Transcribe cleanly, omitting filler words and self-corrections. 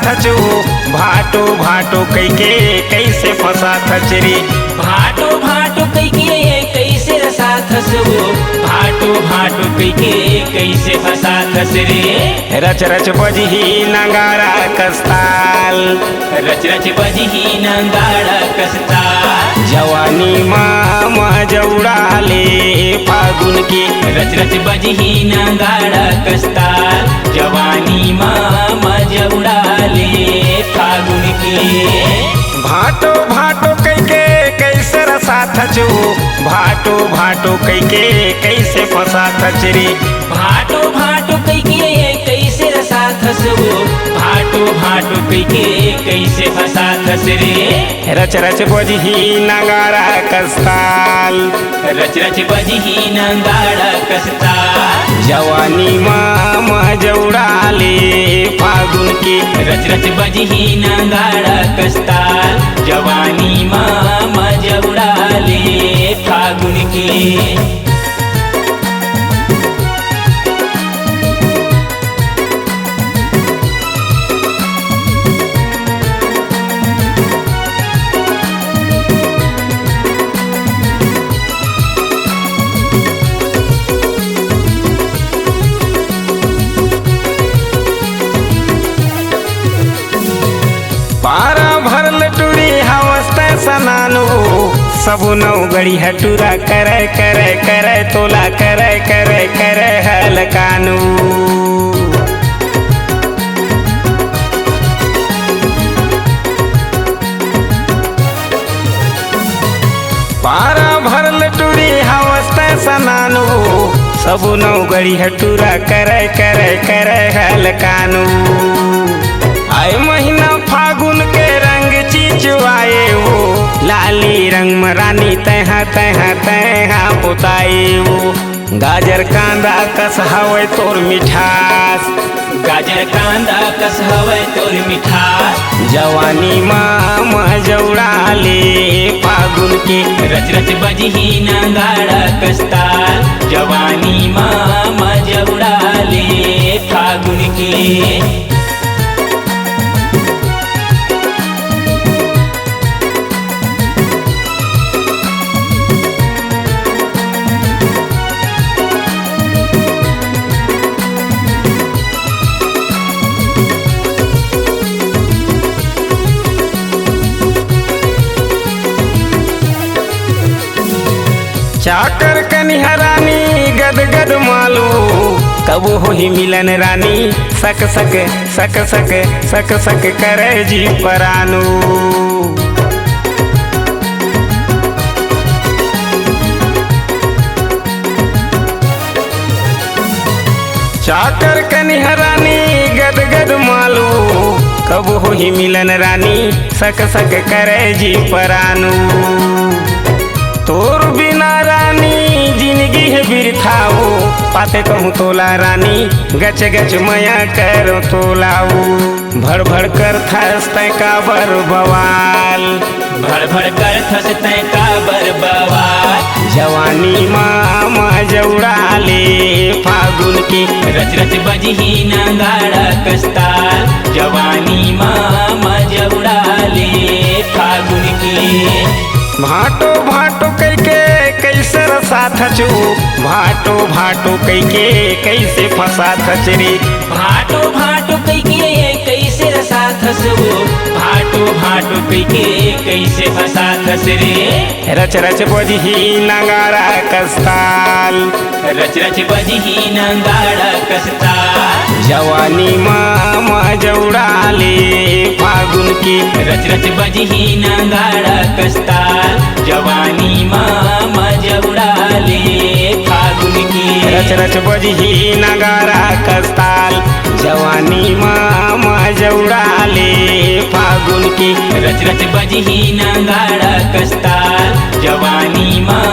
थचो भाटो भाटो कैके कैसे फंसा थचरी भाटो भाटो कैके कैसे रसा थसो भाटो भाटो कैके कैसे फंसा थसरे रच रच बजही नगाड़ा कसताल रच रच बजही नगाड़ा कसताल जवानी माँ जौड़ाले फागुन की रच रच बजही नगाड़ा कसताल जवानी माँ जौड़ाले फागुन की भाटो भाटो कैके कैसे रसा थचो भाटो भाटो कैके कैसे फंसा थचरी भाटो भाटो कैके कैसे रसा थसो भाटो भाटो कैके कैसे फंसा थसरे रच रच बजही नगाड़ा कसताल रच रच बजही नगाड़ा कसताल जवानी माँ जौड़ाले फागुन की रच रच बजही नगाड़ा कसताल जवानी माँ जौड़ाले फागुन की पारा भरल टूरी हवस्ते सनानु सबु नौ गड़ी हटूरा करे करे करे तोला करे करे करे हलकानु पारा भरल टूरी हवस्ते सनानु सबु नौ गड़ी हटूरा करे करे करे हलकानु आए महीना फागुन के रंग चिचुआए वो लाली रंग मरानी तैहा तैहा तैहा पोताए वो गाजर कांदा कस हवे तोर मिठास गाजर कांदा कस हवे तोर मिठास जवानी माँ जौड़ाले फागुन की रच रच बजही नगाड़ा कसताल जवानी माँ जौड़ाले फागुन की चाकर कनिहरानी गद गद मालू कब हो ही मिलन रानी सक सक सक सक सक सक करे जी परानू चाकर कनिहरानी गद गद मालू कब हो ही मिलन रानी सक सक करे जी परानू तोर बिना रानी जिंदगी है बिरथाओ पाते कहूँ तोला रानी गच गच मया करो तोलाऊ भड़ भड़ कर थसते का बर बवाल भड़ भड़ कर थसते का बर बवाल जवानी माँ जौड़ाले फागुन की रच रच बजही नगाड़ा कसताल जवानी माँ जौड़ाले फागुन की भाटो भाटो कैके कैसे रसा थचो भाटो भाटो कैके कैसे फंसा थचरी भाटो भाटो कैके कैसे रसा थसो भाटो भाटो कैके कैसे फंसा थसरे रच रच बजही नगाड़ा कसताल रच रच बजही नगाड़ा कसताल जवानी माँ जौड़ाले फागुन की रच रच बजही नगाड़ा कसताल जवानी माँ जौड़ाले फागुन की रच रच बजही नगाड़ा कसताल जवानी माँ जौड़ाले फागुन की रच रच बजही नगाड़ा कसताल जवानी माँ